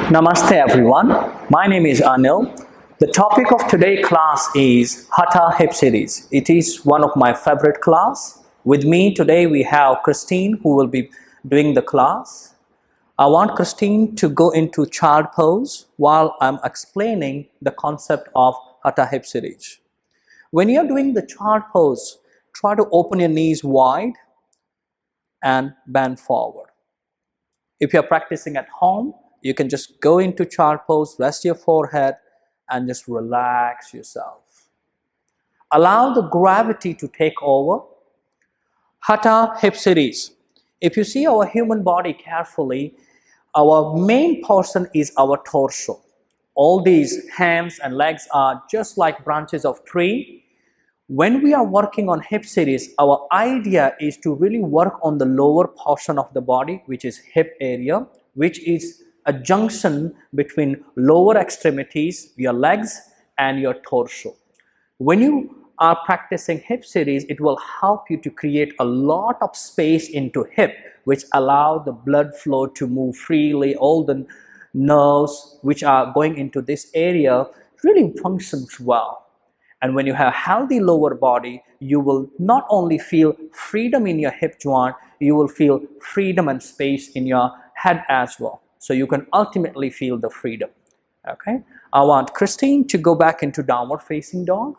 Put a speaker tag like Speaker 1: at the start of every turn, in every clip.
Speaker 1: Namaste everyone, my name is Anil. The topic of today's class is Hatha Hip Series. It is one of my favorite class. With me today we have Christine who will be doing the class. I want Christine to go into child pose while I'm explaining the concept of Hatha Hip Series. When you're doing the child pose, try to open your knees wide and bend forward. If you're practicing at home, you can just go into child pose, rest your forehead, and just relax yourself. Allow the gravity to take over. Hatha Hip Series. If you see our human body carefully, our main portion is our torso. All these hands and legs are just like branches of tree. When we are working on hip series, our idea is to really work on the lower portion of the body, which is hip area, which is a junction between lower extremities, your legs, and your torso. When you are practicing hip series, it will help you to create a lot of space into hip, which allow the blood flow to move freely. All the nerves which are going into this area really functions well. And when you have healthy lower body, you will not only feel freedom in your hip joint, you will feel freedom and space in your head as well. So you can ultimately feel the freedom. Okay. I want Christine to go back into downward facing dog.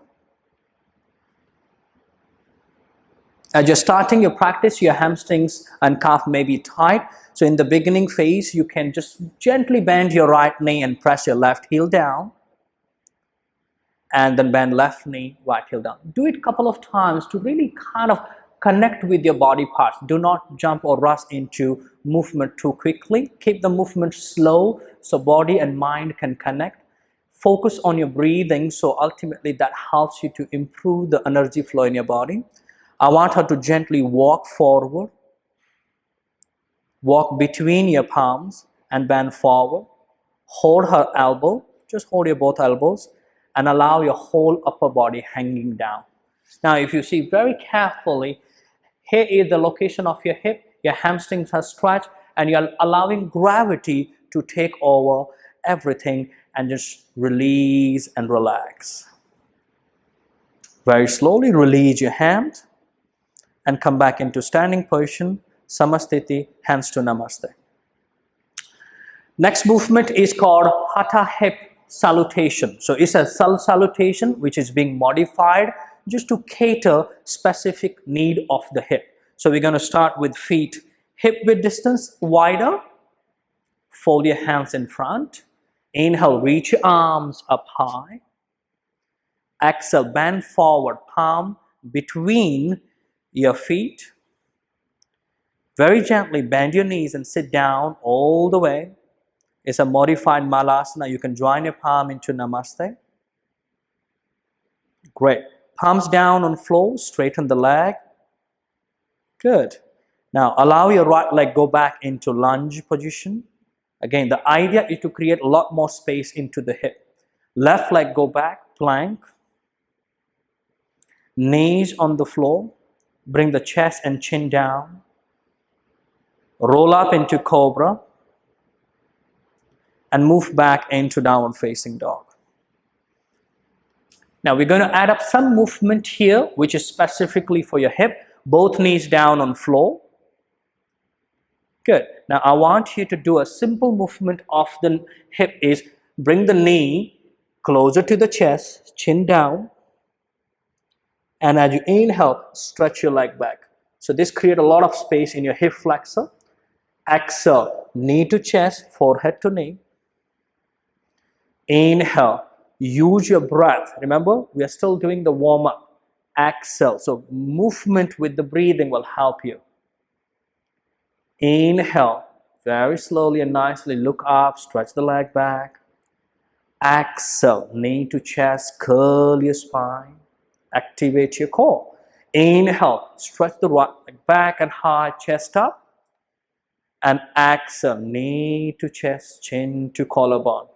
Speaker 1: As you're starting your practice, your hamstrings and calf may be tight. So in the beginning phase, you can just gently bend your right knee and press your left heel down. And then bend left knee, right heel down. Do it a couple of times to really kind of connect with your body parts. Do not jump or rush into movement too quickly. Keep the movement slow so body and mind can connect. Focus on your breathing, so ultimately that helps you to improve the energy flow in your body. I want her to gently walk forward. Walk between your palms and bend forward. Hold her elbow. Just hold your both elbows and allow your whole upper body hanging down. Now, if you see very carefully, here is the location of your hip, your hamstrings are stretched, and you're allowing gravity to take over everything and just release and relax. Very slowly release your hand and come back into standing position, Samastiti, hands to Namaste. Next movement is called Hatha Hip Salutation. So it's a salutation which is being modified just to cater specific need of the hip. So we're going to start with feet hip width distance wider. Fold your hands in front. Inhale, reach your arms up high. Exhale, bend forward, palm between your feet. Very gently bend your knees and sit down all the way. It's a modified Malasana. You can join your palm into Namaste. Great. Palms down on floor, straighten the leg. Good. Now allow your right leg go back into lunge position. Again, the idea is to create a lot more space into the hip. Left leg go back, plank. Knees on the floor. Bring the chest and chin down. Roll up into Cobra. And move back into downward facing dog. Now we're going to add up some movement here, which is specifically for your hip. Both knees down on floor. Good. Now I want you to do a simple movement of the hip is bring the knee closer to the chest, chin down. And as you inhale, stretch your leg back. So this creates a lot of space in your hip flexor. Exhale, knee to chest, forehead to knee. Inhale, use your breath. Remember, we are still doing the warm-up. Exhale, so movement with the breathing will help you. Inhale, very slowly and nicely look up, stretch the leg back. Exhale, knee to chest, curl your spine. Activate your core. Inhale, stretch the right leg back and high, chest up. And exhale, knee to chest, chin to collarbone.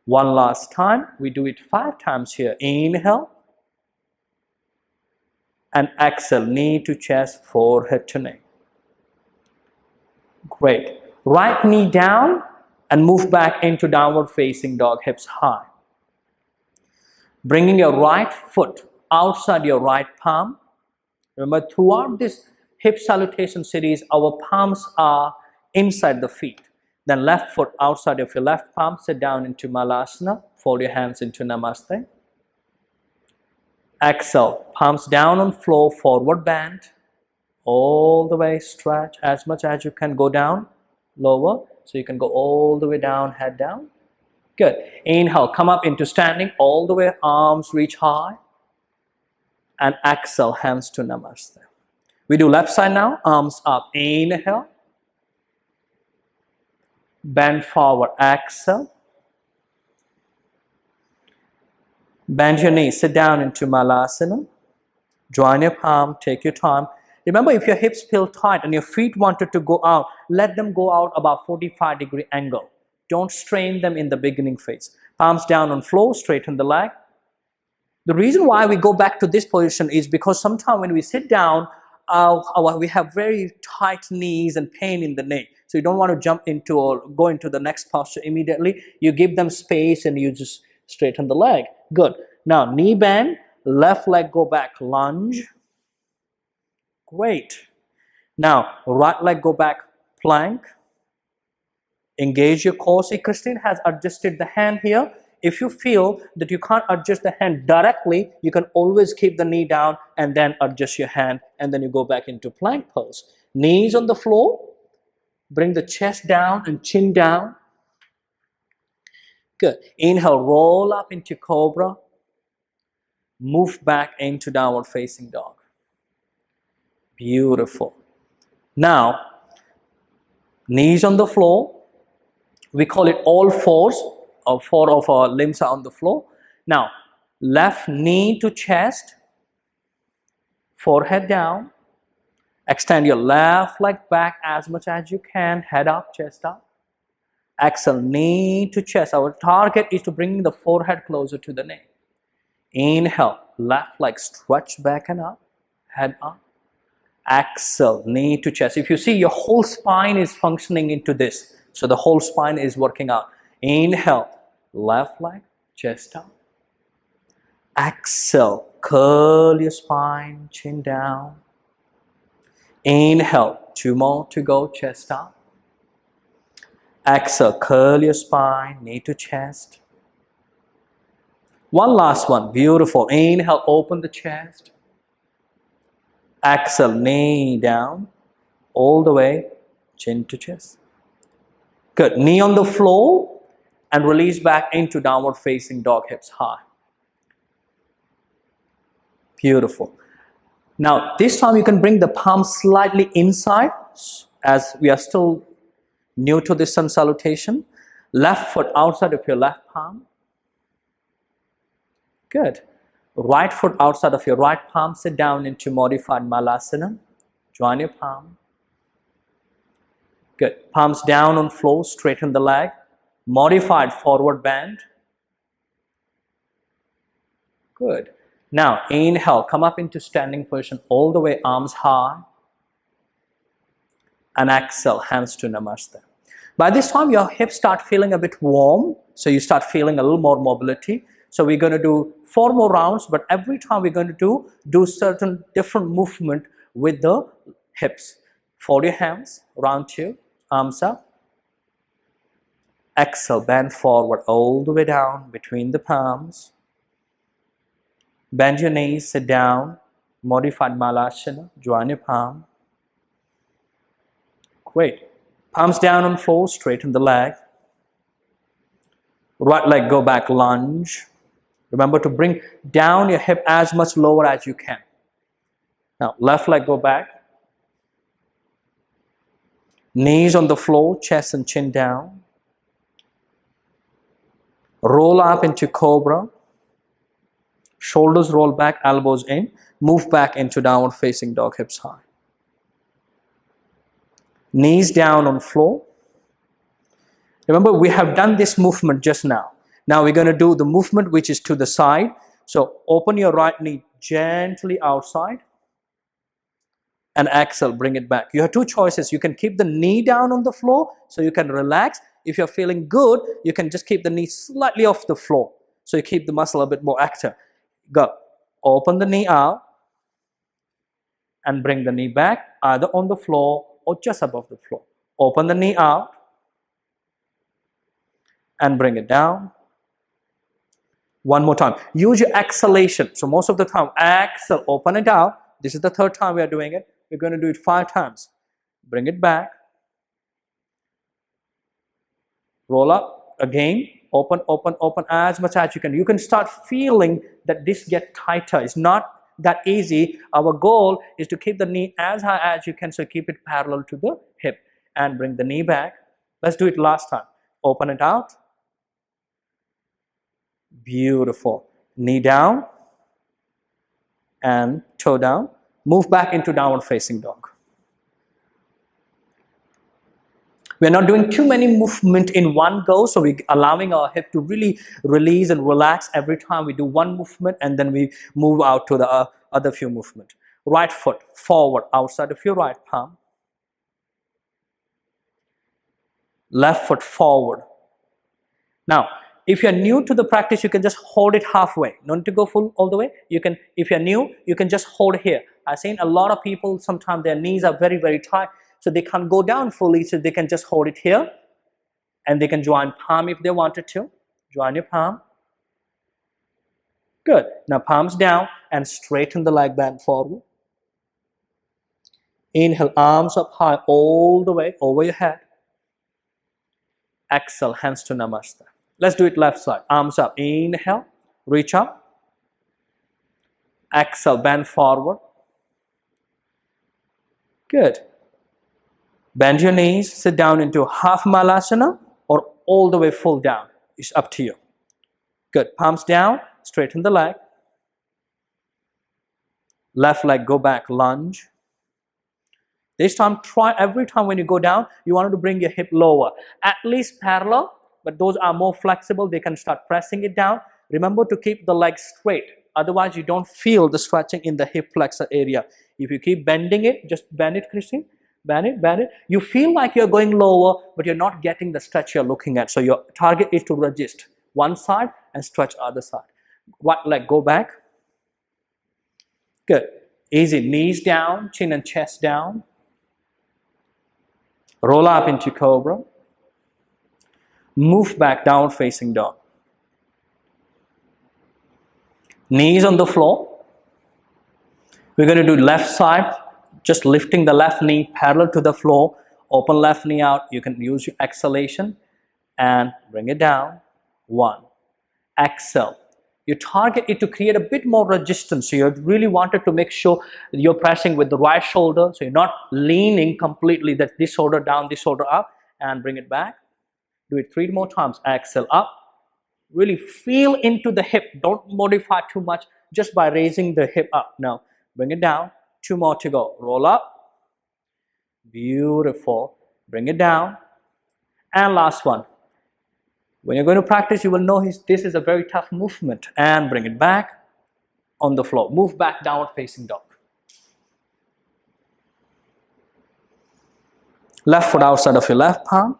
Speaker 1: One last time, we do it 5 times here. Inhale. And exhale, knee to chest, forehead to knee. Great. Right knee down and move back into downward facing dog, hips high. Bringing your right foot outside your right palm. Remember, throughout this hip salutation series, our palms are inside the feet. Then left foot outside of your left palm, sit down into Malasana, fold your hands into Namaste. Exhale, palms down on floor, forward bend, all the way, stretch as much as you can, go down, lower, so you can go all the way down, head down. Good. Inhale, come up into standing, all the way, arms reach high. And exhale, hands to Namaste. We do left side now, arms up. Inhale. Bend forward, exhale. Bend your knees, sit down into Malasana. Join your palm, take your time. Remember, if your hips feel tight and your feet wanted to go out, let them go out about 45-degree angle. Don't strain them in the beginning phase. Palms down on floor, straighten the leg. The reason why we go back to this position is because sometimes when we sit down, we have very tight knees and pain in the knee. So you don't want to jump into or go into the next posture immediately. You give them space and you just straighten the leg. Good. Now knee bend, left leg go back, lunge. Great. Now right leg go back, plank. Engage your core. See, Christine has adjusted the hand here. If you feel that you can't adjust the hand directly, you can always keep the knee down and then adjust your hand, and then you go back into plank pose. Knees on the floor. Bring the chest down and chin down. Good. Inhale, roll up into Cobra. Move back into downward facing dog. Beautiful. Now, knees on the floor. We call it all fours. Four of our limbs are on the floor. Now, left knee to chest. Forehead down. Extend your left leg back as much as you can. Head up, chest up. Exhale, knee to chest. Our target is to bring the forehead closer to the knee. Inhale, left leg stretch back and up. Head up. Exhale, knee to chest. If you see, your whole spine is functioning into this. So the whole spine is working out. Inhale, left leg, chest up. Exhale, curl your spine, chin down. Inhale, 2 more to go, chest up. Exhale, curl your spine, knee to chest. One last one, beautiful. Inhale, open the chest. Exhale, knee down, all the way, chin to chest. Good, knee on the floor and release back into downward facing dog, hips high. Beautiful. Now, this time you can bring the palm slightly inside, as we are still new to this sun salutation. Left foot outside of your left palm. Good. Right foot outside of your right palm. Sit down into modified Malasana. Join your palm. Good. Palms down on floor. Straighten the leg. Modified forward bend. Good. Now, inhale, come up into standing position, all the way, arms high. And exhale, hands to Namaste. By this time, your hips start feeling a bit warm, so you start feeling a little more mobility. So we're going to do 4 more rounds, but every time we're going to do certain different movement with the hips. Fold your hands, round 2, arms up. Exhale, bend forward, all the way down between the palms. Bend your knees, sit down, modified Malasana, join your palm. Great. Palms down on floor, straighten the leg. Right leg go back, lunge. Remember to bring down your hip as much lower as you can. Now, left leg go back. Knees on the floor, chest and chin down. Roll up into Cobra. Shoulders roll back, elbows in. Move back into downward facing dog, hips high. Knees down on floor. Remember, we have done this movement just now. Now we're going to do the movement which is to the side. So open your right knee gently outside. and exhale, bring it back. You have two choices. You can keep the knee down on the floor so you can relax. If you're feeling good, you can just keep the knee slightly off the floor so you keep the muscle a bit more active. Go. Open the knee out and bring the knee back either on the floor or just above the floor. Open the knee out and bring it down. One more time. Use your exhalation. So most of the time, exhale, open it out. This is the third time we are doing it. We're going to do it 5 times. Bring it back. Roll up again. Open, open, open as much as you can. You can start feeling that this gets tighter. It's not that easy. Our goal is to keep the knee as high as you can, so keep it parallel to the hip. And bring the knee back. Let's do it last time. Open it out. Beautiful. Knee down and toe down. Move back into downward facing dog. We're not doing too many movement in one go, so we're allowing our hip to really release and relax every time we do one movement, and then we move out to the other few movements. Right foot forward outside of your right palm. Left foot forward. Now, if you're new to the practice, you can just hold it halfway. No need to go full all the way. You can, if you're new, you can just hold here. I've seen a lot of people, sometimes their knees are very, very tight, so they can't go down fully, so they can just hold it here. And they can join palm if they wanted to. Join your palm. Good. Now palms down and straighten the leg band forward. Inhale, arms up high all the way over your head. Exhale, hands to Namaste. Let's do it left side. Arms up. Inhale, reach up. Exhale, bend forward. Good. Bend your knees, sit down into half malasana or all the way full down. It's up to you. Good. Palms down, straighten the leg. Left leg, go back, lunge. This time, try every time when you go down, you want to bring your hip lower. At least parallel, but those are more flexible. They can start pressing it down. Remember to keep the leg straight. Otherwise, you don't feel the stretching in the hip flexor area. If you keep bending it, just bend it, Christine. Bend it, bend it. You feel like you're going lower, but you're not getting the stretch you're looking at. So your target is to resist one side and stretch other side. Right leg, go back. Good. Easy. Knees down, chin and chest down. Roll up into Cobra. Move back, down facing dog. Knees on the floor. We're going to do left side, just lifting the left knee parallel to the floor. Open left knee out. You can use your exhalation and bring it down. 1. Exhale. You target it to create a bit more resistance. So you really wanted to make sure that you're pressing with the right shoulder. So you're not leaning completely, that this shoulder down, this shoulder up, and bring it back. Do it 3 more times. Exhale up. Really feel into the hip. Don't modify too much just by raising the hip up. Now, bring it down. 2 more to go. Roll up. Beautiful. Bring it down. And last one. When you're going to practice, you will know this is a very tough movement. And bring it back on the floor. Move back, downward facing dog. Left foot outside of your left palm.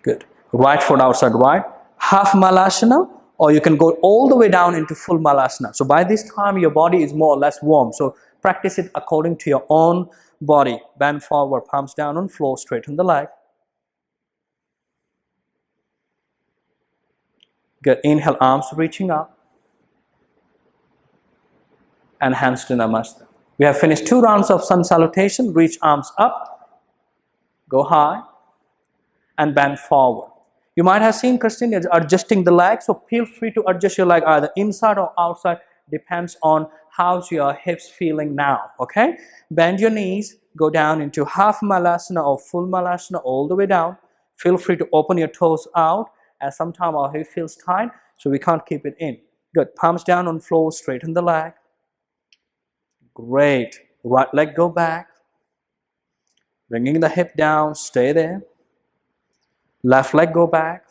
Speaker 1: Good. Right foot outside right. Half malasana, or you can go all the way down into full malasana. So by this time, your body is more or less warm. So practice it according to your own body. Bend forward, palms down on floor, straighten the leg. Good. Inhale, arms reaching up. And hands to Namaste. We have finished 2 rounds of sun salutation. Reach arms up. Go high. And bend forward. You might have seen Christine adjusting the leg. So feel free to adjust your leg either inside or outside. Depends on how's your hips feeling now. Okay. Bend your knees. Go down into half malasana or full malasana all the way down. Feel free to open your toes out, as sometimes our hip feels tight, so we can't keep it in. Good. Palms down on floor, straighten the leg. Great. Right leg go back. Bringing the hip down, stay there. Left leg go back.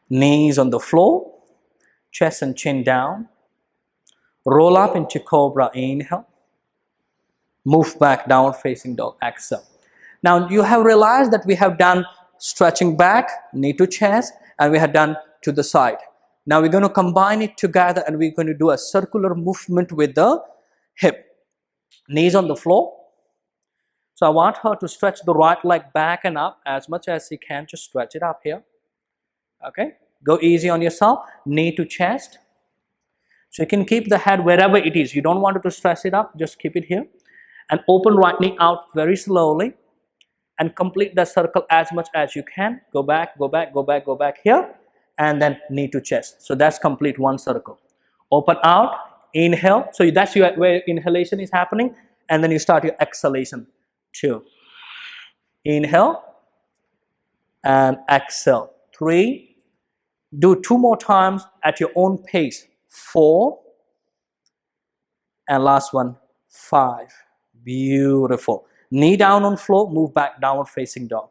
Speaker 1: Knees on the floor. Chest and chin down. Roll up into Cobra, inhale. Move back, downward facing dog, exhale. Now you have realized that we have done stretching back, knee to chest, and we have done to the side. Now we're going to combine it together and we're going to do a circular movement with the hip. Knees on the floor. So I want her to stretch the right leg back and up as much as she can. Just stretch it up here. Okay. Go easy on yourself. Knee to chest. So you can keep the head wherever it is. You don't want it to stress it up. Just keep it here. And open right knee out very slowly. And complete the circle as much as you can. Go back, go back, go back, go back here. And then knee to chest. So that's complete one circle. Open out. Inhale. So that's where inhalation is happening. And then you start your exhalation. 2. Inhale. And exhale. 3. Do 2 more times at your own pace. 4. And last one. 5. Beautiful. Knee down on floor, move back, downward facing dog.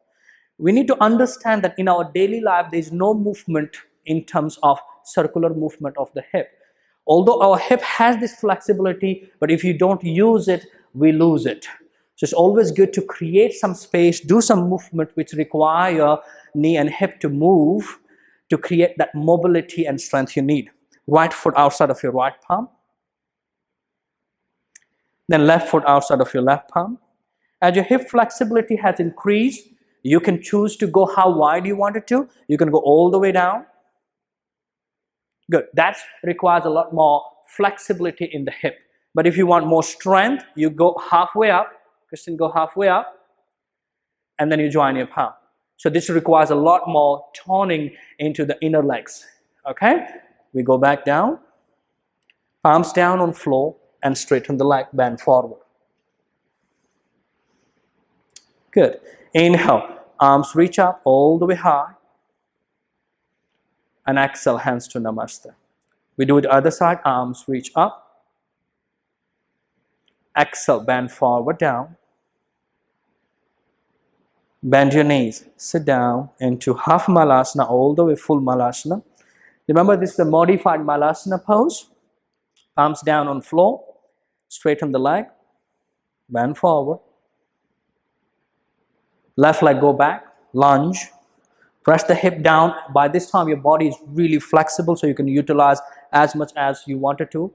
Speaker 1: We need to understand that in our daily life, there is no movement in terms of circular movement of the hip. Although our hip has this flexibility, but if you don't use it, we lose it. So it's always good to create some space, do some movement which require knee and hip to move to create that mobility and strength you need. Right foot outside of your right palm. Then left foot outside of your left palm. As your hip flexibility has increased, you can choose to go how wide you want it to. You can go all the way down. Good. That requires a lot more flexibility in the hip. But if you want more strength, you go halfway up. Kristen, go halfway up. And then you join your palm. So this requires a lot more toning into the inner legs. Okay? We go back down. Palms down on floor and straighten the leg, bend forward. Good. Inhale. Arms reach up all the way high. And exhale, hands to Namaste. We do it the other side. Arms reach up. Exhale, bend forward, down. Bend your knees. Sit down into half Malasana, all the way full Malasana. Remember, this is a modified Malasana pose. Palms down on floor. Straighten the leg. Bend forward. Left leg go back, lunge, press the hip down. By this time your body is really flexible so you can utilize as much as you wanted to.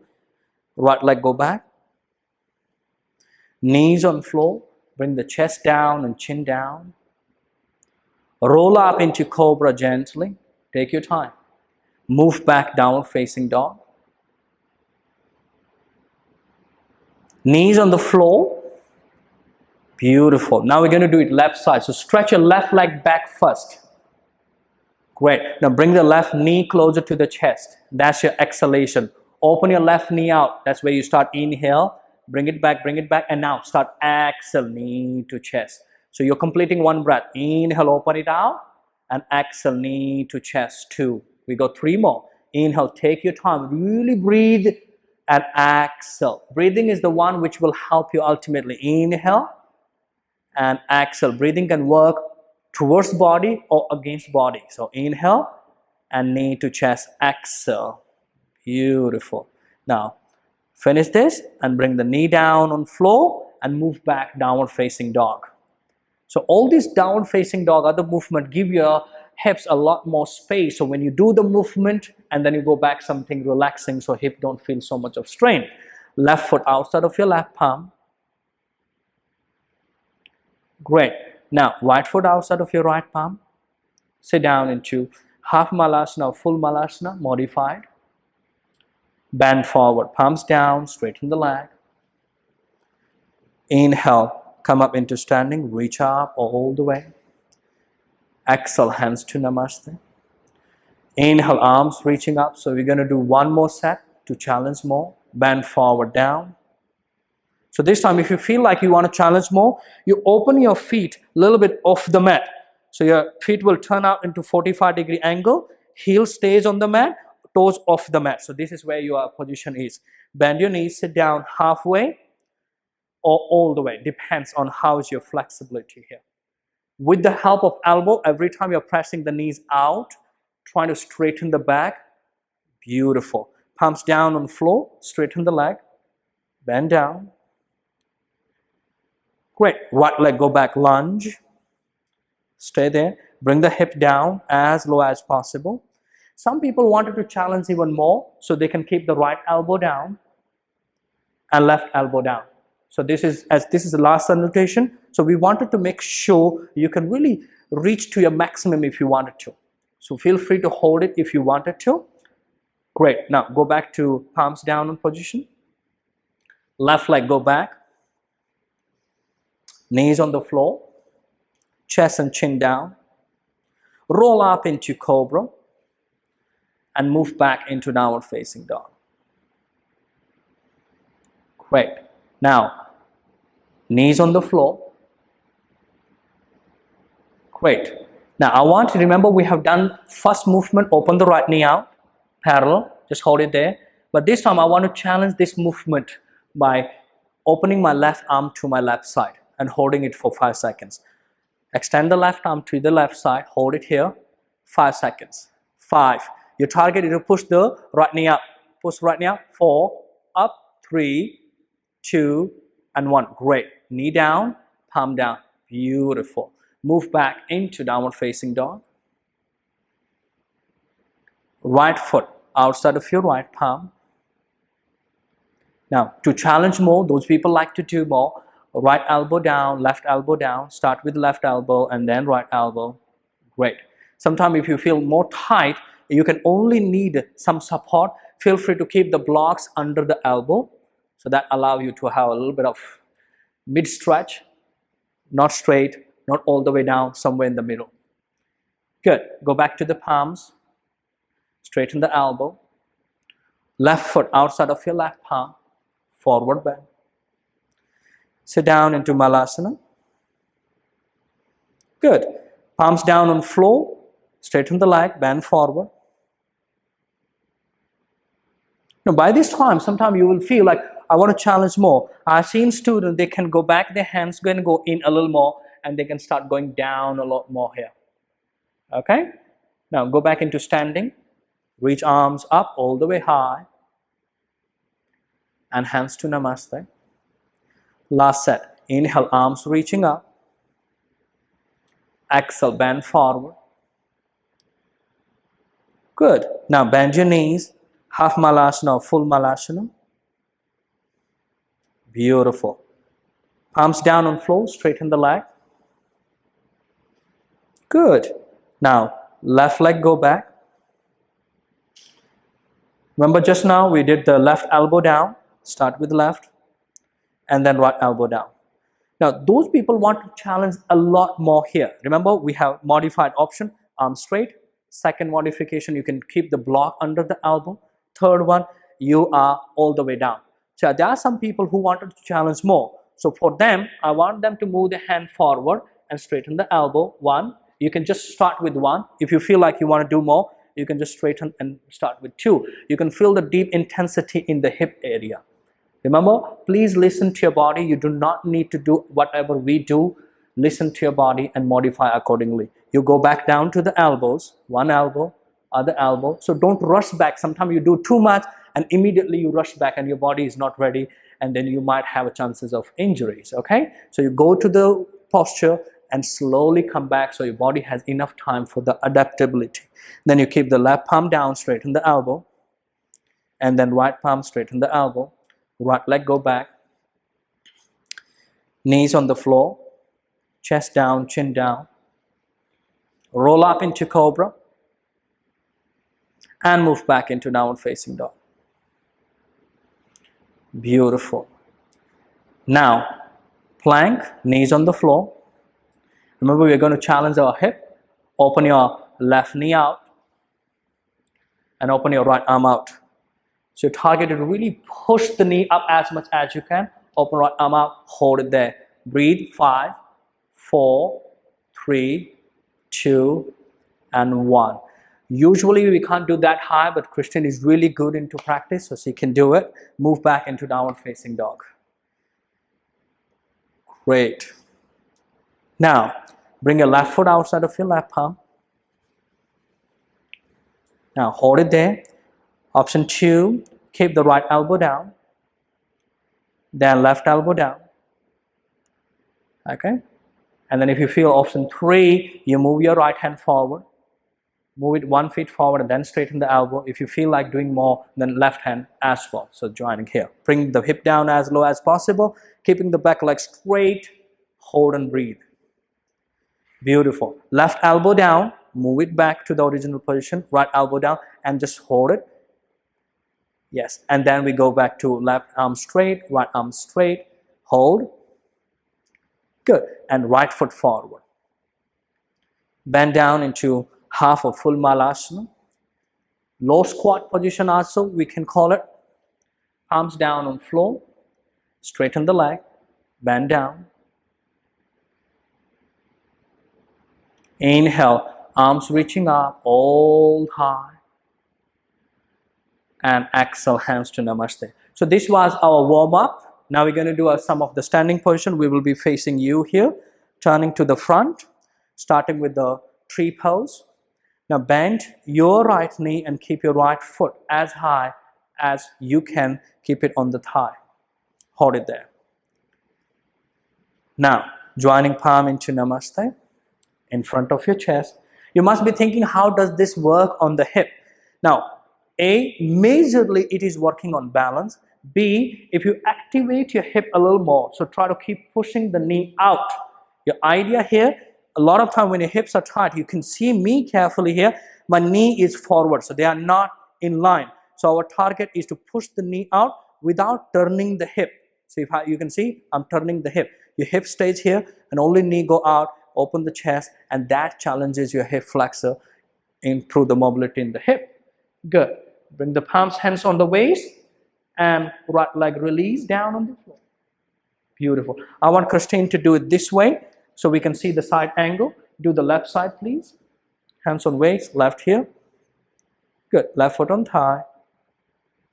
Speaker 1: Right leg go back. Knees on floor, bring the chest down and chin down. Roll up into Cobra gently, take your time. Move back, downward facing dog. Knees on the floor. Beautiful. Now we're going to do it left side. So stretch your left leg back first. Great. Now bring the left knee closer to the chest. That's your exhalation. Open your left knee out. That's where you start. Inhale. Bring it back, and now start exhale, knee to chest. So you're completing one breath. Inhale, open it out, and exhale, knee to chest. 2. We go 3 more. Inhale, take your time. Really breathe and exhale. Breathing is the one which will help you ultimately. Inhale. And exhale. Breathing can work towards body or against body. So inhale and knee to chest. Exhale. Beautiful. Now finish this and bring the knee down on floor and move back, downward facing dog. So all these downward facing dog, other movement, give your hips a lot more space. So when you do the movement and then you go back, something relaxing so hip don't feel so much of strain. Left foot outside of your left palm. Great. Now, right foot outside of your right palm. Sit down into half Malasana, full Malasana, modified. Bend forward, palms down, straighten the leg. Inhale, come up into standing, reach up all the way. Exhale, hands to Namaste. Inhale, arms reaching up. So we're going to do one more set to challenge more. Bend forward, down. So this time, if you feel like you want to challenge more, you open your feet a little bit off the mat. So your feet will turn out into 45-degree angle. Heel stays on the mat, toes off the mat. So this is where your position is. Bend your knees, sit down halfway or all the way. Depends on how is your flexibility here. With the help of elbow, every time you're pressing the knees out, trying to straighten the back. Beautiful. palms down on the floor, straighten the leg, bend down. Great. Right leg go back, lunge. Stay there. Bring the hip down as low as possible. Some people wanted to challenge even more, so they can keep the right elbow down and left elbow down. So this is the last salutation. So we wanted to make sure you can really reach to your maximum if you wanted to. So feel free to hold it if you wanted to. Great. Now go back to palms down in position. Left leg go back. Knees on the floor. Chest and chin down. Roll up into Cobra and move back into downward facing dog. Great. Now, knees on the floor. Great. Now, I want to remember we have done first movement, open the right knee out, parallel, just hold it there. But this time I want to challenge this movement by opening my left arm to my left side and holding it for 5 seconds. Extend the left arm to the left side, hold it here, 5 seconds. 5. Your target is to push the right knee up. Push right knee up, 4, up, 3, 2, and 1. Great. Knee down, palm down. Beautiful. Move back into downward facing dog. Right foot outside of your right palm. Now, to challenge more, those people like to do more. Right elbow down, left elbow down. Start with left elbow and then right elbow. Great. Sometimes if you feel more tight, you can only need some support. Feel free to keep the blocks under the elbow. So that allows you to have a little bit of mid stretch, not straight, not all the way down, somewhere in the middle. Good. Go back to the palms. Straighten the elbow. Left foot outside of your left palm. Forward bend. Sit down into Malasana. Good. Palms down on floor. Straighten the leg. Bend forward. Now, by this time, sometimes you will feel like, I want to challenge more. I've seen students, they can go back, their hands going to go in a little more, and they can start going down a lot more here. Okay? Now, go back into standing. Reach arms up all the way high. And hands to Namaste. Last set. Inhale, arms reaching up. Exhale, bend forward. Good. Now, bend your knees. Half Malasana or full Malasana. Beautiful. Palms down on floor, straighten the leg. Good. Now, left leg go back. Remember just now we did the left elbow down. Start with left and then right elbow down. Now, those people want to challenge a lot more here. Remember, we have modified option, arm straight. Second modification, you can keep the block under the elbow. Third one, you are all the way down. So there are some people who wanted to challenge more. So for them, I want them to move the hand forward and straighten the elbow. 1. You can just start with 1. If you feel like you want to do more, you can just straighten and start with 2. You can feel the deep intensity in the hip area. Remember, please listen to your body. You do not need to do whatever we do. Listen to your body and modify accordingly. You go back down to the elbows, one elbow, other elbow. So don't rush back. Sometimes you do too much and immediately you rush back and your body is not ready, and then you might have chances of injuries. Okay? So you go to the posture and slowly come back so your body has enough time for the adaptability. Then you keep the left palm down, straighten the elbow, and then right palm straighten the elbow. Right leg go back. Knees on the floor. Chest down, chin down. Roll up into Cobra. And move back into downward facing dog. Beautiful. Now, plank, knees on the floor. Remember, we're going to challenge our hip. Open your left knee out. And open your right arm out. So your target is to really push the knee up as much as you can. Open right arm out, hold it there. Breathe. 5, 4, 3, 2, and 1. Usually we can't do that high, but Christian is really good into practice, so she can do it. Move back into downward facing dog. Great. Now, bring your left foot outside of your left palm. Now hold it there. Option 2, keep the right elbow down, then left elbow down. Okay? And then if you feel option 3, you move your right hand forward, move it 1 foot forward and then straighten the elbow. If you feel like doing more, then left hand as well. So joining here. Bring the hip down as low as possible, keeping the back leg straight, hold and breathe. Beautiful. Left elbow down, move it back to the original position, right elbow down and just hold it. Yes, and then we go back to left arm straight, right arm straight, hold. Good, and right foot forward. Bend down into half of full malasana. Low squat position also, we can call it. Arms down on floor, straighten the leg, bend down. Inhale, arms reaching up, all high. And exhale, hands to namaste. So this was our warm-up. Now we're going to do some of the standing position. We will be facing you here, turning to the front, starting with the tree pose. Now bend your right knee and keep your right foot as high as you can. Keep it on the thigh. Hold it there. Now, joining palm into namaste in front of your chest. You must be thinking, how does this work on the hip? Now, A, majorly it is working on balance. B, if you activate your hip a little more, so try to keep pushing the knee out. Your idea here, a lot of time when your hips are tight, you can see me carefully here, my knee is forward, so they are not in line. So our target is to push the knee out without turning the hip. So if you can see, I'm turning the hip. Your hip stays here and only knee go out, open the chest, and that challenges your hip flexor, improve the mobility in the hip. Good. Bring the palms, hands on the waist, and right leg release down on the floor. Beautiful. I want Christine to do it this way so we can see the side angle. Do the left side, please. Hands on waist, left here. Good. Left foot on thigh.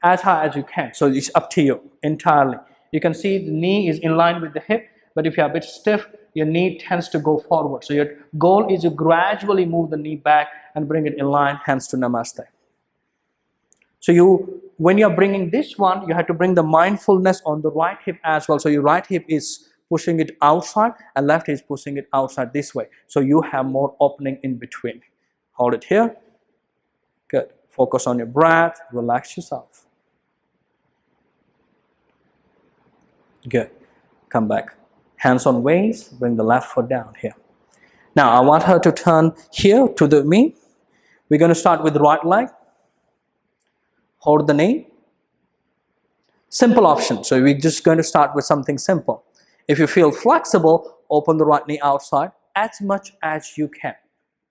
Speaker 1: As high as you can. So it's up to you entirely. You can see the knee is in line with the hip, but if you're a bit stiff, your knee tends to go forward. So your goal is to gradually move the knee back and bring it in line, hands to namaste. So when you're bringing this one, you have to bring the mindfulness on the right hip as well. So your right hip is pushing it outside and left is pushing it outside this way. So you have more opening in between. Hold it here. Good. Focus on your breath. Relax yourself. Good. Come back. Hands on waist. Bring the left foot down here. Now I want her to turn here to me. We're going to start with the right leg. Hold the knee. Simple option. So we're just going to start with something simple. If you feel flexible, open the right knee outside as much as you can.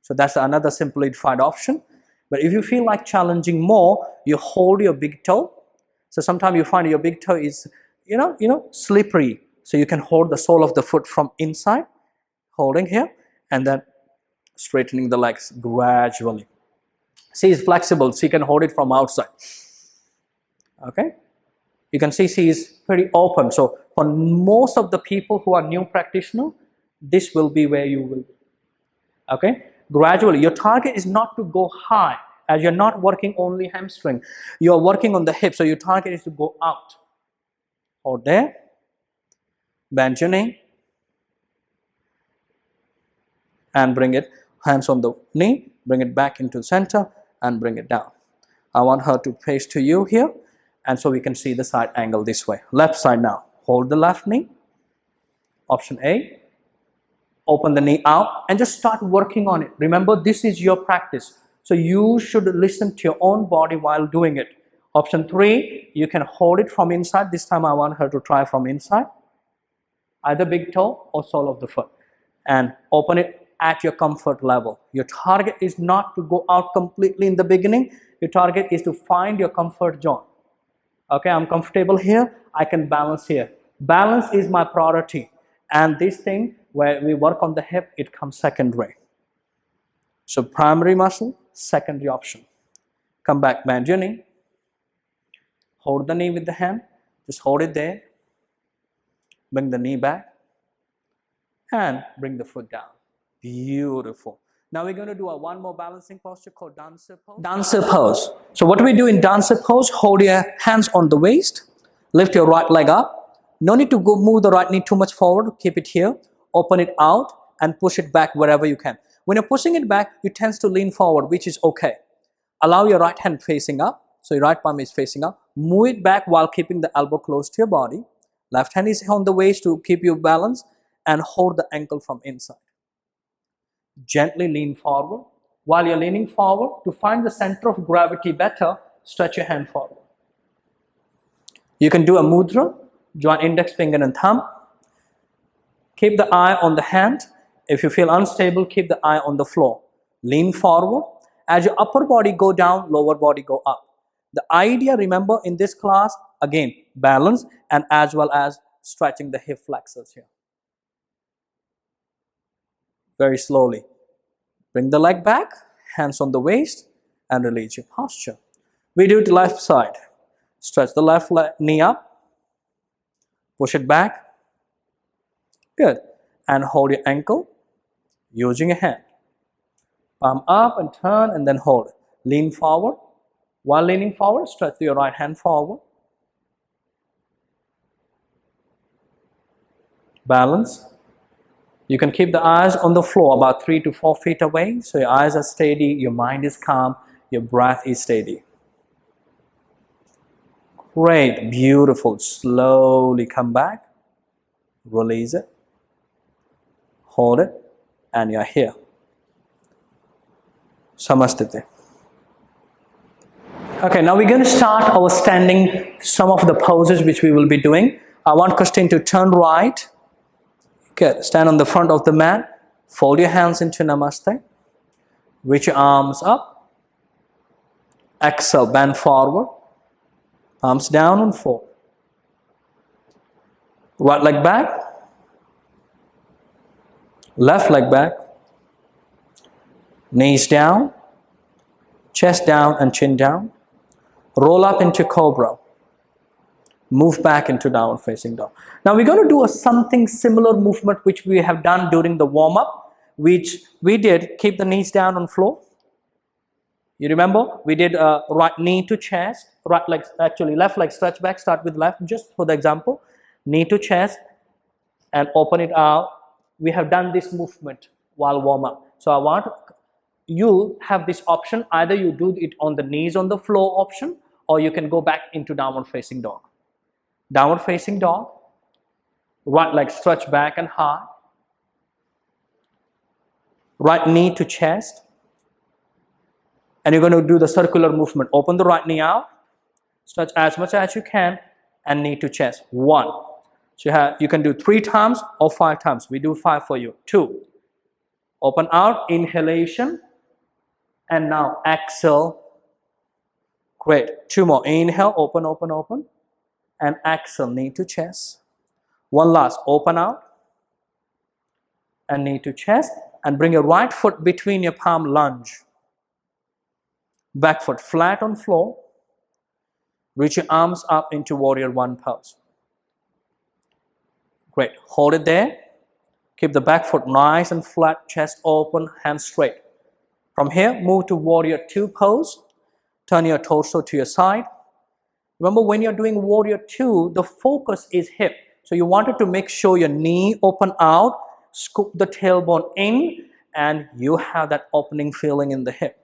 Speaker 1: So that's another simplified option. But if you feel like challenging more, you hold your big toe. So sometimes you find your big toe is, slippery. So you can hold the sole of the foot from inside, holding here, and then straightening the legs gradually. See, it's flexible, so you can hold it from outside. Okay? You can see she is pretty open. So for most of the people who are new practitioner, this will be where you will be. Okay? Gradually, your target is not to go high, as you're not working only hamstring. You're working on the hip, so your target is to go out. Hold there. Bend your knee. And bring it, hands on the knee, bring it back into the center and bring it down. I want her to face to you here, and so we can see the side angle this way. Left side now. Hold the left knee. Option A. Open the knee out and just start working on it. Remember, this is your practice. So you should listen to your own body while doing it. Option 3, you can hold it from inside. This time I want her to try from inside. Either big toe or sole of the foot. And open it at your comfort level. Your target is not to go out completely in the beginning. Your target is to find your comfort zone. Okay, I'm comfortable here. I can balance here. Balance is my priority. And this thing, where we work on the hip, it comes secondary. So primary muscle, secondary option. Come back, bend your knee. Hold the knee with the hand. Just hold it there. Bring the knee back. And bring the foot down. Beautiful. Now we're going to do one more balancing posture called dancer pose. Dancer pose. So what we do in dancer pose, hold your hands on the waist, lift your right leg up. No need to go move the right knee too much forward. Keep it here. Open it out and push it back wherever you can. When you're pushing it back, you tend to lean forward, which is okay. Allow your right hand facing up. So your right palm is facing up. Move it back while keeping the elbow close to your body. Left hand is on the waist to keep you balanced and hold the ankle from inside. Gently lean forward. While you're leaning forward, to find the center of gravity better, stretch your hand forward. You can do a mudra, join index finger and thumb. Keep the eye on the hand. If you feel unstable, keep the eye on the floor. Lean forward. As your upper body go down, lower body go up. The idea, remember, in this class, again, balance and as well as stretching the hip flexors here. Very slowly. Bring the leg back, hands on the waist, and release your posture. We do it left side. Stretch the left knee up. Push it back. Good. And hold your ankle using your hand. Palm up and turn and then hold. Lean forward. While leaning forward, stretch your right hand forward. Balance. You can keep the eyes on the floor about 3 to 4 feet away. So your eyes are steady, your mind is calm, your breath is steady. Great, beautiful. Slowly come back. Release it. Hold it. And you're here. Samastite. Okay, now we're going to start our standing, some of the poses which we will be doing. I want Christine to turn right. Good. Stand on the front of the mat. Fold your hands into Namaste. Reach your arms up. Exhale, bend forward. Palms down and fold. Right leg back. Left leg back. Knees down. Chest down and chin down. Roll up into Cobra. Move back into downward facing dog. Now we're going to do something similar movement which we have done during the warm-up, which we did keep the knees down on floor. You remember we did right knee to chest, right leg, actually left leg stretch back, start with left just for the example, knee to chest and open it out. We have done this movement while warm-up. So I want you have this option, either you do it on the knees on the floor option or you can go back into downward facing dog. Downward facing dog, right leg stretch back and high, right knee to chest, and you're going to do the circular movement. Open the right knee out, stretch as much as you can, and knee to chest. 1. So you can do 3 times or 5 times. We do 5 for you. 2. Open out, inhalation, and now exhale. Great. 2 more. Inhale, open, open, open. And exhale, knee to chest. 1 last, open out and knee to chest, and bring your right foot between your palm, lunge. Back foot flat on floor. Reach your arms up into warrior 1 pose. Great, hold it there. Keep the back foot nice and flat, chest open, hands straight. From here, move to warrior 2 pose. Turn your torso to your side. Remember, when you're doing warrior 2, the focus is hip. So you wanted to make sure your knee open out, scoop the tailbone in, and you have that opening feeling in the hip.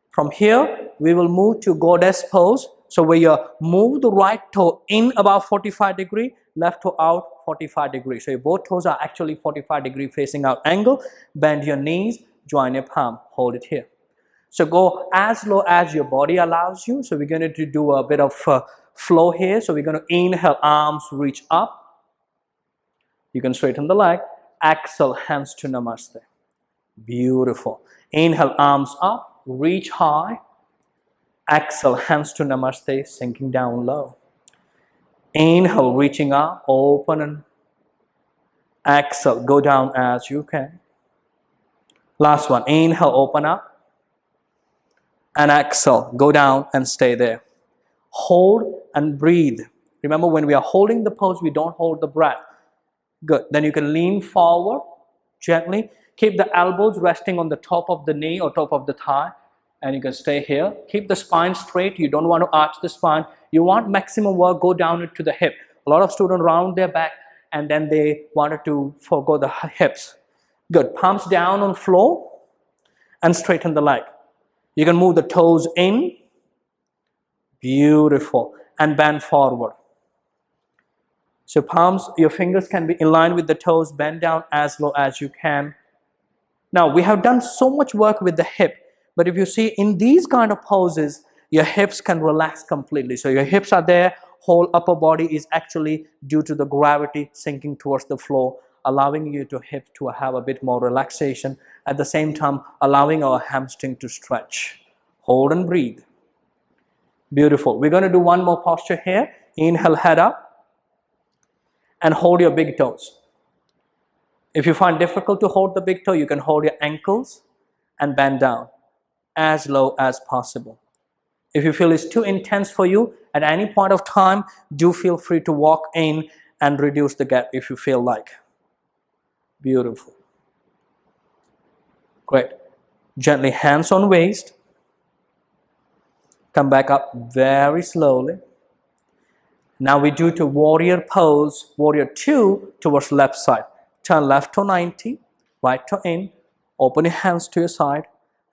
Speaker 1: From here, we will move to goddess pose. So where you move the right toe in about 45 degree, left toe out 45 degrees. So your both toes are actually 45 degree facing out angle. Bend your knees, join your palm, hold it here. So go as low as your body allows you. So we're going to do a bit of flow here. So we're going to inhale, arms reach up. You can straighten the leg. Exhale, hands to Namaste. Beautiful. Inhale, arms up, reach high. Exhale, hands to Namaste, sinking down low. Inhale, reaching up, open and exhale, go down as you can. Last one. Inhale, open up. And exhale, go down and stay there. Hold and breathe. Remember, when we are holding the pose, we don't hold the breath. Good. Then you can lean forward, Gently. Keep the elbows resting on the top of the knee or top of the thigh. And you can stay here. Keep the spine straight. You don't want to arch the spine. You want maximum work, go down into the hip. A lot of students round their back and then they wanted to forego the hips. Good. Palms down on floor and straighten the leg. You can move the toes in. Beautiful. And bend forward. So palms, your fingers can be in line with the toes. Bend down as low as you can. Now, we have done so much work with the hip, but if you see in these kind of poses, your hips can relax completely. So your hips are there, whole upper body is actually due to the gravity sinking towards the floor, allowing you to hip to have a bit more relaxation, at the same time allowing our hamstring to stretch. Hold and breathe. Beautiful. We're going to do one more posture here. Inhale, head up, and hold your big toes. If you find difficult to hold the big toe, you can hold your ankles and bend down as low as possible. If you feel it's too intense for you, at any point of time, do feel free to walk in and reduce the gap if you feel like. Beautiful. Great. Gently, hands on waist. Come back up very slowly. Now we do to warrior pose, warrior 2 towards left side. Turn left toe 90, right toe in, open your hands to your side.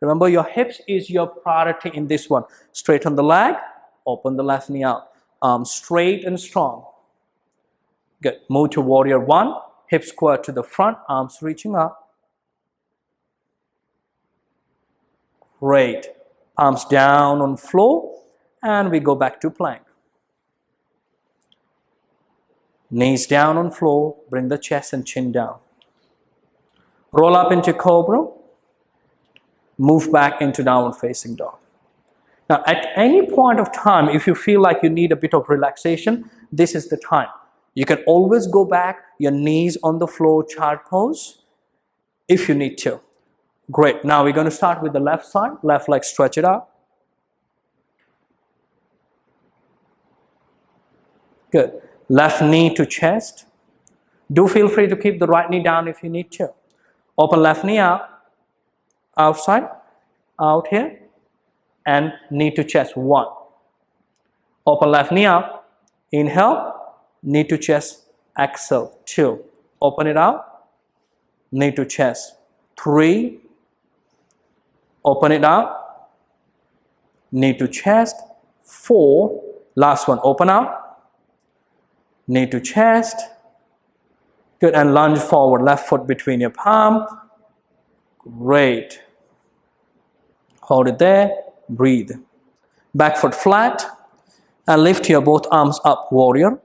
Speaker 1: Remember, your hips is your priority in this one. Straighten the leg, open the left knee out. Arms straight and strong. Good. Move to warrior 1, hip square to the front, arms reaching up. Great. Arms down on floor, and we go back to plank. Knees down on floor, bring the chest and chin down. Roll up into Cobra. Move back into downward facing dog. Now, at any point of time, if you feel like you need a bit of relaxation, this is the time. You can always go back, your knees on the floor, child pose, if you need to. Great. Now, we're going to start with the left side. Left leg, stretch it out. Good. Left knee to chest. Do feel free to keep the right knee down if you need to. Open left knee out, outside, out here, and knee to chest, 1. Open left knee out, inhale, knee to chest, exhale, 2. Open it out, knee to chest, 3. Open it out, knee to chest, 4. Last one, open out, knee to chest. Good, and lunge forward, left foot between your palm. Great. Hold it there, breathe. Back foot flat, and lift your both arms up, warrior.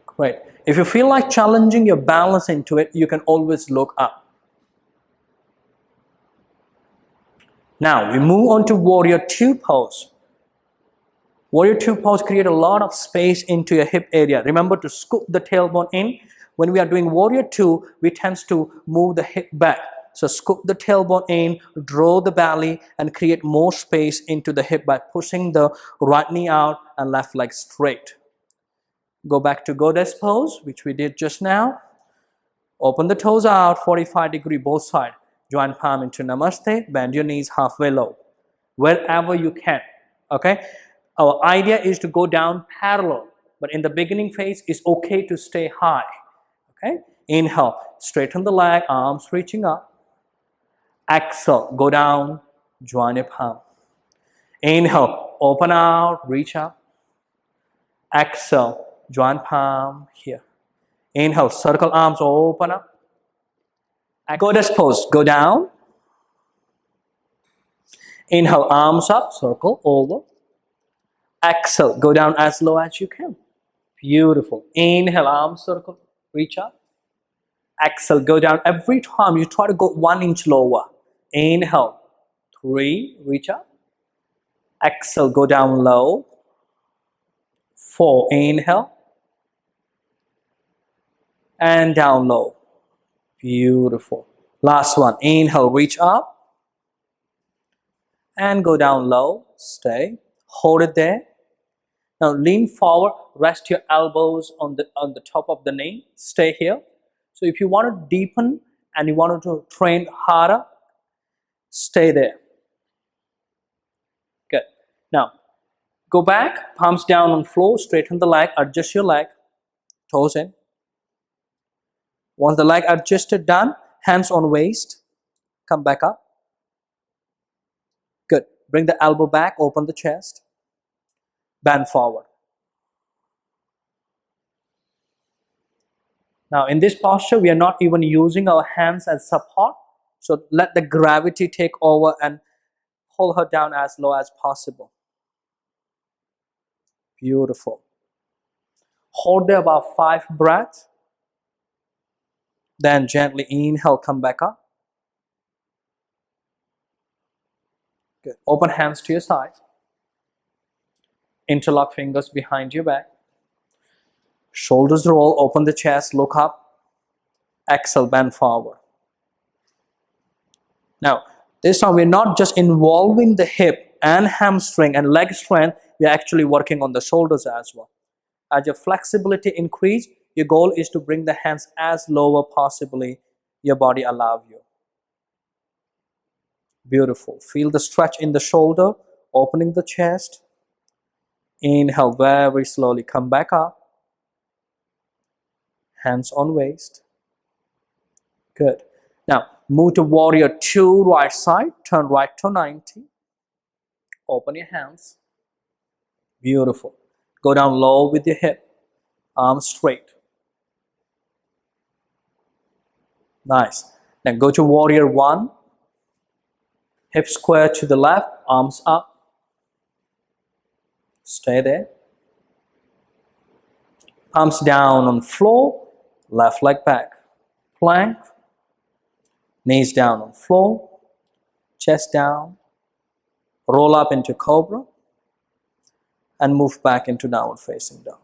Speaker 1: Great. If you feel like challenging your balance into it, you can always look up. Now, we move on to warrior 2 pose. Warrior 2 pose create a lot of space into your hip area. Remember to scoop the tailbone in. When we are doing warrior 2, we tend to move the hip back. So scoop the tailbone in, draw the belly, and create more space into the hip by pushing the right knee out and left leg straight. Go back to goddess pose, which we did just now. Open the toes out, 45-degree both sides. Join palm into namaste, bend your knees halfway low. Wherever you can, okay? Our idea is to go down parallel, but in the beginning phase, it's okay to stay high, okay? Inhale, straighten the leg, arms reaching up. Exhale, go down, join your palm. Inhale, open out, reach up. Exhale, join palm here. Inhale, circle arms, open up. Goddess pose, go down. Inhale, arms up, circle, over. Exhale, go down as low as you can. Beautiful. Inhale, arms circle, reach up. Exhale, go down. Every time you try to go 1 inch lower. Inhale, 3, reach up. Exhale, go down low. 4, inhale. And down low. Beautiful. Last one. Inhale, reach up. And go down low. Stay. Hold it there. Now lean forward, rest your elbows on the top of the knee. Stay here. So if you want to deepen and you want to train harder, stay there. Good. Now, go back, palms down on floor, straighten the leg, adjust your leg, toes in. Once the leg adjusted, done, hands on waist, come back up. Good. Bring the elbow back, open the chest, bend forward. Now, in this posture, we are not even using our hands as support. So let the gravity take over and pull her down as low as possible. Beautiful. Hold there about 5 breaths. Then gently inhale, come back up. Good. Open hands to your side. Interlock fingers behind your back. Shoulders roll, open the chest, look up. Exhale, bend forward. Now, this time we're not just involving the hip and hamstring and leg strength, we're actually working on the shoulders as well. As your flexibility increase, your goal is to bring the hands as low as possibly your body allows you. Beautiful. Feel the stretch in the shoulder, opening the chest. Inhale very slowly, come back up. Hands on waist. Good. Now, move to warrior 2, right side, turn right to 90. Open your hands. Beautiful. Go down low with your hip, arms straight. Nice. Then go to warrior 1. Hip square to the left, arms up. Stay there. Palms down on floor, left leg back. Plank. Knees down on floor, chest down. Roll up into Cobra. And move back into downward facing dog.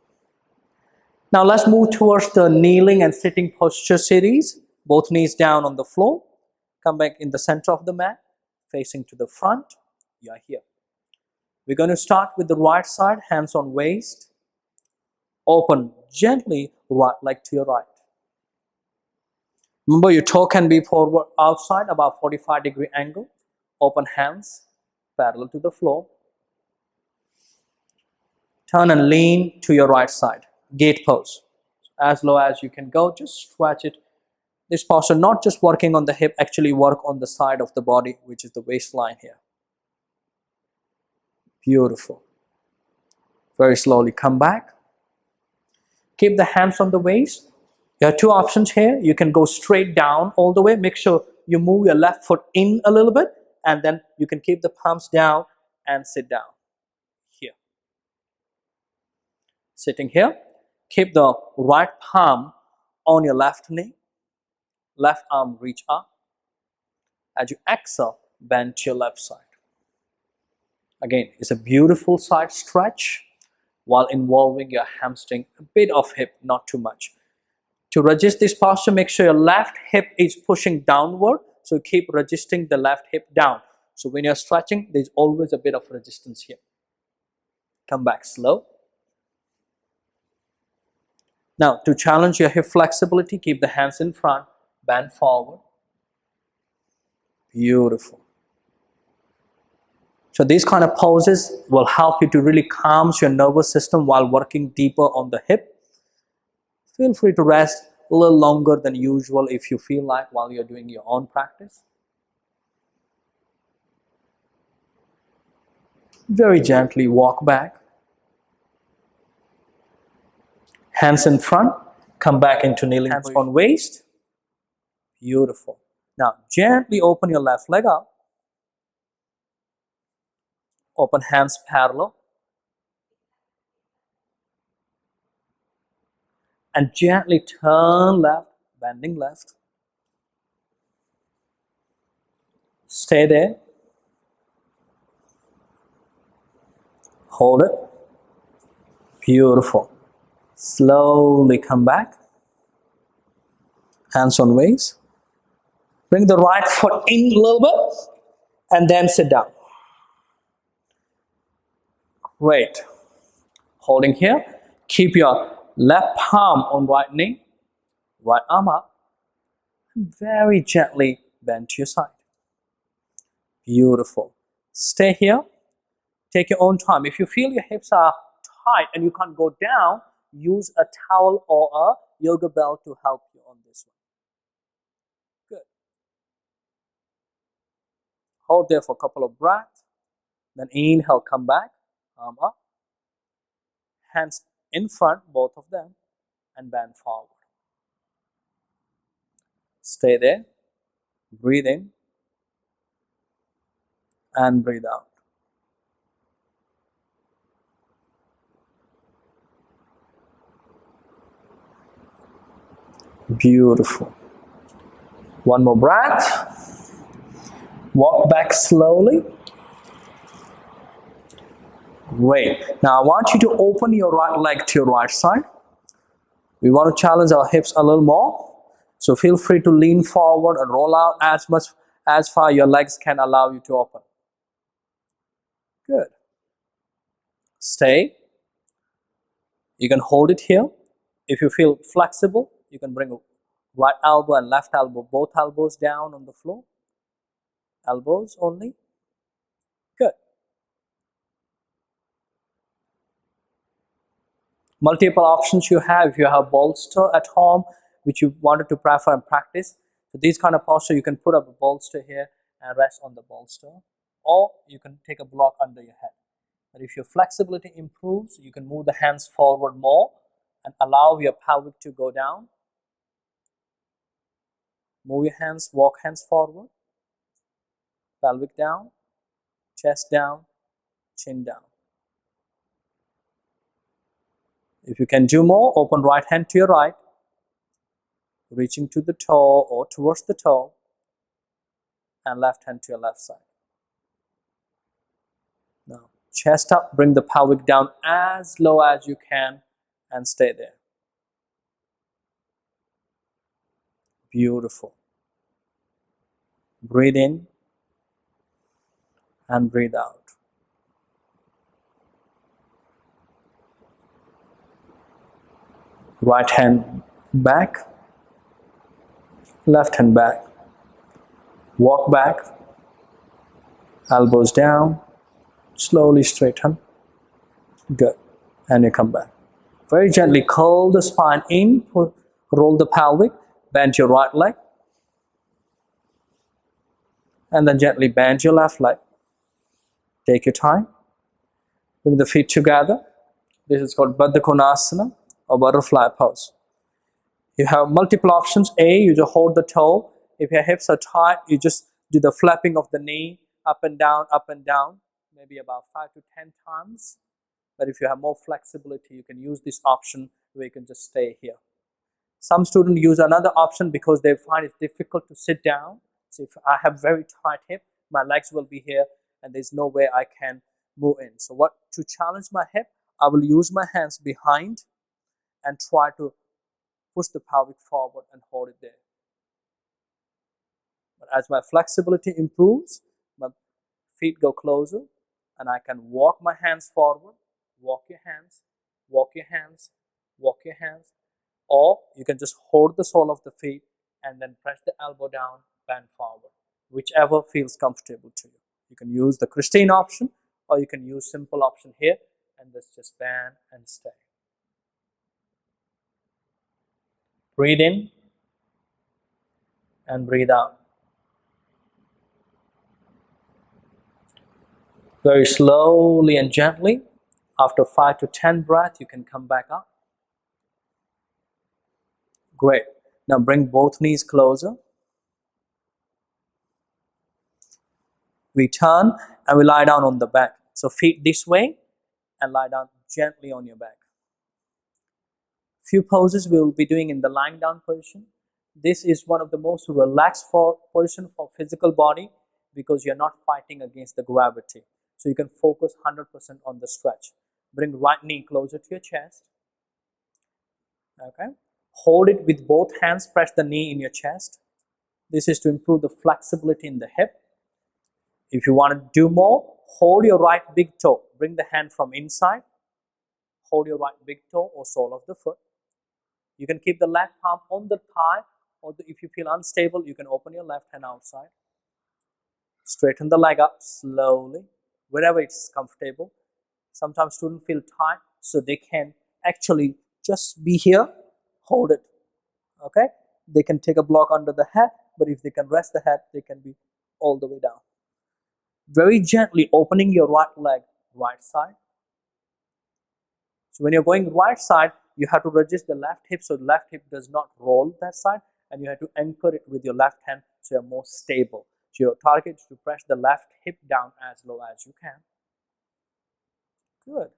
Speaker 1: Now let's move towards the kneeling and sitting posture series. Both knees down on the floor. Come back in the center of the mat, facing to the front. You are here. We're going to start with the right side, hands on waist. Open gently, right leg to your right. Remember, your toe can be forward outside, about 45-degree angle. Open hands, parallel to the floor. Turn and lean to your right side. Gate pose. As low as you can go, just stretch it. This posture, not just working on the hip, actually work on the side of the body, which is the waistline here. Beautiful. Very slowly come back. Keep the hands on the waist. You have 2 options here. You can go straight down all the way. Make sure you move your left foot in a little bit, and then you can keep the palms down and sit down. Here. Sitting here. Keep the right palm on your left knee. Left arm reach up. As you exhale, bend to your left side. Again, it's a beautiful side stretch while involving your hamstring, a bit of hip, not too much. To resist this posture, make sure your left hip is pushing downward. So keep resisting the left hip down. So when you're stretching, there's always a bit of resistance here. Come back slow. Now, to challenge your hip flexibility, keep the hands in front, bend forward. Beautiful. So these kind of poses will help you to really calm your nervous system while working deeper on the hip. Feel free to rest a little longer than usual if you feel like while you're doing your own practice. Very gently walk back. Hands in front, come back into kneeling, hands on waist. Beautiful. Now gently open your left leg up. Open hands parallel. And gently turn left, bending left. Stay there. Hold it. Beautiful. Slowly come back. Hands on waist. Bring the right foot in a little bit and then sit down. Great. Holding here. Keep your left palm on right knee. Right arm up. And very gently bend to your side. Beautiful. Stay here. Take your own time. If you feel your hips are tight and you can't go down, use a towel or a yoga belt to help you on this one. Good. Hold there for a couple of breaths. Then inhale, come back, arm up, hands in front, both of them, and bend forward. Stay there. Breathe in and breathe out. Beautiful. One more breath. Walk back slowly. Great. Now I want you to open your right leg to your right side. We want to challenge our hips a little more. So feel free to lean forward and roll out as far your legs can allow you to open. Good. Stay. You can hold it here. If you feel flexible, you can bring right elbow and left elbow, both elbows down on the floor. Elbows only. Good. Multiple options you have. If you have bolster at home, which you wanted to prefer and practice, so these kind of posture, you can put up a bolster here and rest on the bolster, or you can take a block under your head. But if your flexibility improves, you can move the hands forward more and allow your pelvic to go down. Move your hands, walk hands forward, pelvic down, chest down, chin down. If you can do more, open right hand to your right, reaching to the toe or towards the toe, and left hand to your left side. Now, chest up, bring the pelvic down as low as you can and stay there. Beautiful. Breathe in and breathe out. Right hand back, left hand back. Walk back, elbows down, slowly straighten. Good. And you come back. Very gently curl the spine in, roll the pelvic, bend your right leg, and then gently bend your left leg. Take your time. Bring the feet together. This is called Baddha Konasana or butterfly pose. You have multiple options. A, you just hold the toe. If your hips are tight, you just do the flapping of the knee up and down, maybe about 5 to 10 times. But if you have more flexibility, you can use this option where you can just stay here. Some students use another option because they find it difficult to sit down. So if I have very tight hip, my legs will be here and there's no way I can move in. So to challenge my hip, I will use my hands behind and try to push the pelvic forward and hold it there. But as my flexibility improves, my feet go closer and I can walk my hands forward, walk your hands, walk your hands, walk your hands, or you can just hold the sole of the feet and then press the elbow down, bend forward, whichever feels comfortable to you. You can use the Christine option or you can use simple option here and just bend and stay. Breathe in and breathe out. Very slowly and gently, after 5 to 10 breaths, you can come back up. Great. Now bring both knees closer. We turn and we lie down on the back. So feet this way and lie down gently on your back. Few poses we will be doing in the lying down position. This is one of the most relaxed position for physical body because you're not fighting against the gravity. So you can focus 100% on the stretch. Bring right knee closer to your chest. Okay. Hold it with both hands, press the knee in your chest. This is to improve the flexibility in the hip. If you want to do more, hold your right big toe. Bring the hand from inside. Hold your right big toe or sole of the foot. You can keep the left palm on the thigh Or if you feel unstable, you can open your left hand outside. Straighten the leg up slowly, wherever it's comfortable. Sometimes students feel tight, so they can actually just be here, hold it. Okay? They can take a block under the head, but if they can rest the head, they can be all the way down. Very gently opening your right leg, right side. So when you're going right side, you have to resist the left hip so the left hip does not roll that side, and you have to anchor it with your left hand so you're more stable. So your target is to press the left hip down as low as you can. Good.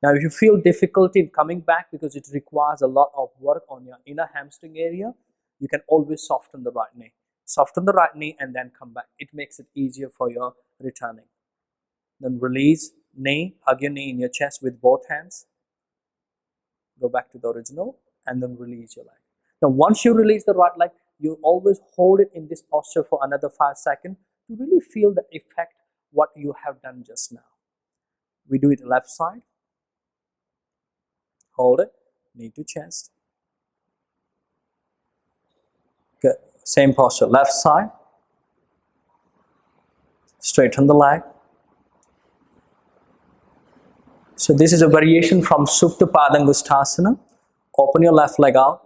Speaker 1: Now if you feel difficulty in coming back because it requires a lot of work on your inner hamstring area, you can always soften the right knee. Soften the right knee and then come back. It makes it easier for your returning. Then release knee, hug your knee in your chest with both hands. Go back to the original and then release your leg. Now once you release the right leg, you always hold it in this posture for another 5 seconds to really feel the effect what you have done just now. We do it left side. Hold it, knee to chest. Good. Same posture, left side. Straighten the leg. So this is a variation from Supta Padangusthasana. Open your left leg out.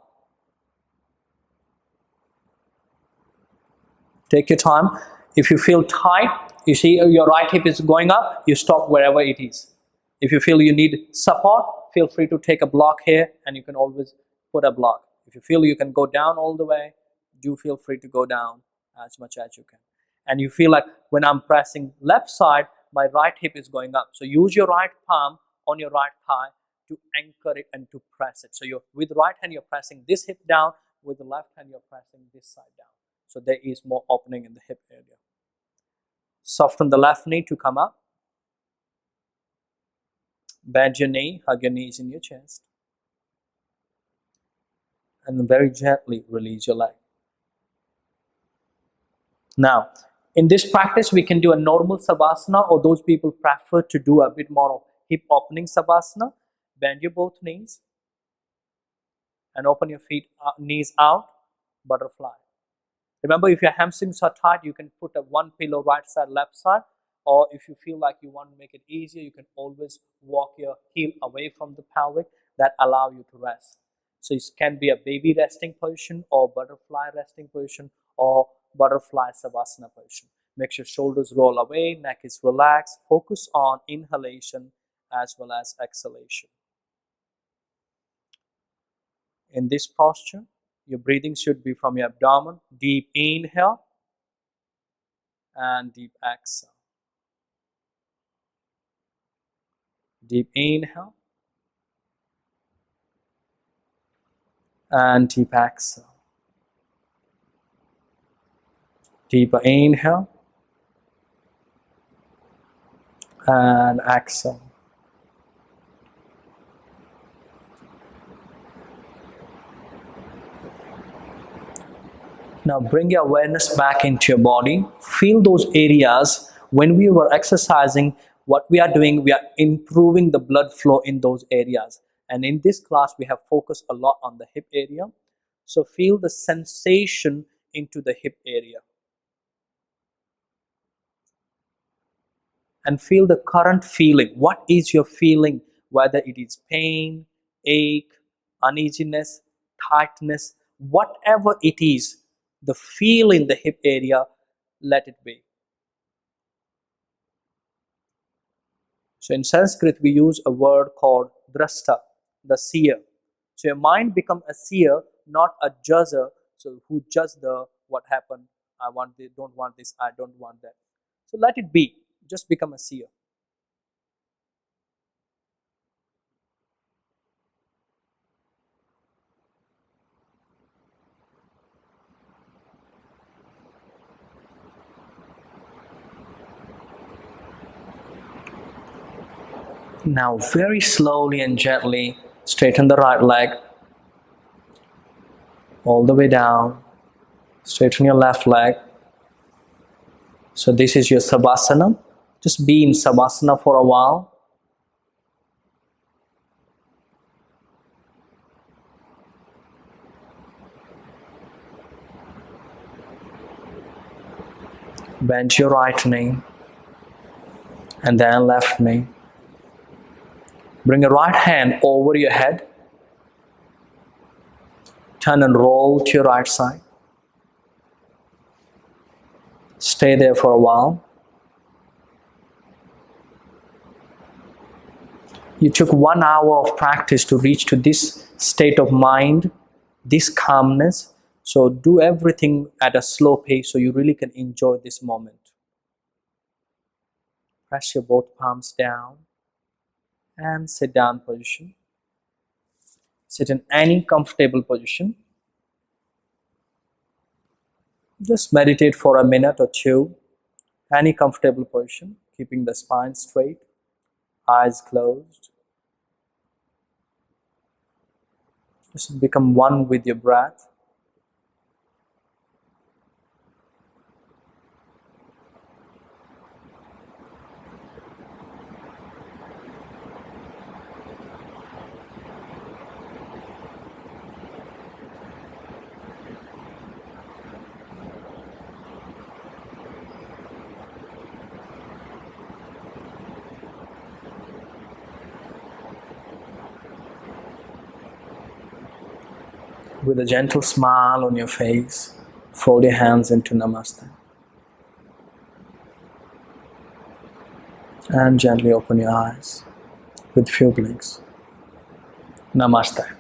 Speaker 1: Take your time. If you feel tight, you see your right hip is going up, you stop wherever it is. If you feel you need support, feel free to take a block here and you can always put a block. If you feel you can go down all the way, do feel free to go down as much as you can. And you feel like when I'm pressing left side, my right hip is going up. So use your right palm on your right thigh to anchor it and to press it. So you're, with the right hand, you're pressing this hip down. With the left hand, you're pressing this side down. So there is more opening in the hip area. Soften the left knee to come up. Bend your knee, hug your knees in your chest. And then very gently release your leg. Now, in this practice, we can do a normal Savasana, or those people prefer to do a bit more of hip opening Savasana. Bend your both knees and open your feet, knees out, butterfly. Remember, if your hamstrings are tight, you can put a one pillow right side, left side, or if you feel like you want to make it easier, you can always walk your heel away from the pelvic. That allow you to rest. So it can be a baby resting position or butterfly resting position or butterfly savasana position. Make sure shoulders roll away, neck is relaxed. Focus on inhalation as well as exhalation. In this posture, your breathing should be from your abdomen. Deep inhale and deep exhale. Deep inhale and deep exhale. Deeper inhale and exhale. Now bring your awareness back into your body. Feel those areas. When we were exercising, what we are doing, we are improving the blood flow in those areas. And in this class, we have focused a lot on the hip area. So feel the sensation into the hip area. And feel the current feeling. What is your feeling? Whether it is pain, ache, uneasiness, tightness, whatever it is, the feel in the hip area, let it be. So in Sanskrit, we use a word called drashta, the seer. So your mind become a seer, not a judger. So who judge the what happened? I want this, don't want this, I don't want that. So let it be. Just become a seer. Now very slowly and gently straighten the right leg all the way down. Straighten your left leg. So this is your Savasana. Just be in Savasana for a while. Bend your right knee and then left knee. Bring your right hand over your head. Turn and roll to your right side. Stay there for a while. You took 1 hour of practice to reach to this state of mind, this calmness. So do everything at a slow pace so you really can enjoy this moment. Press your both palms down and sit down position. Sit in any comfortable position. Just meditate for a minute or two. Any comfortable position, keeping the spine straight, eyes closed. Just become one with your breath. With a gentle smile on your face, fold your hands into Namaste. And gently open your eyes with few blinks. Namaste.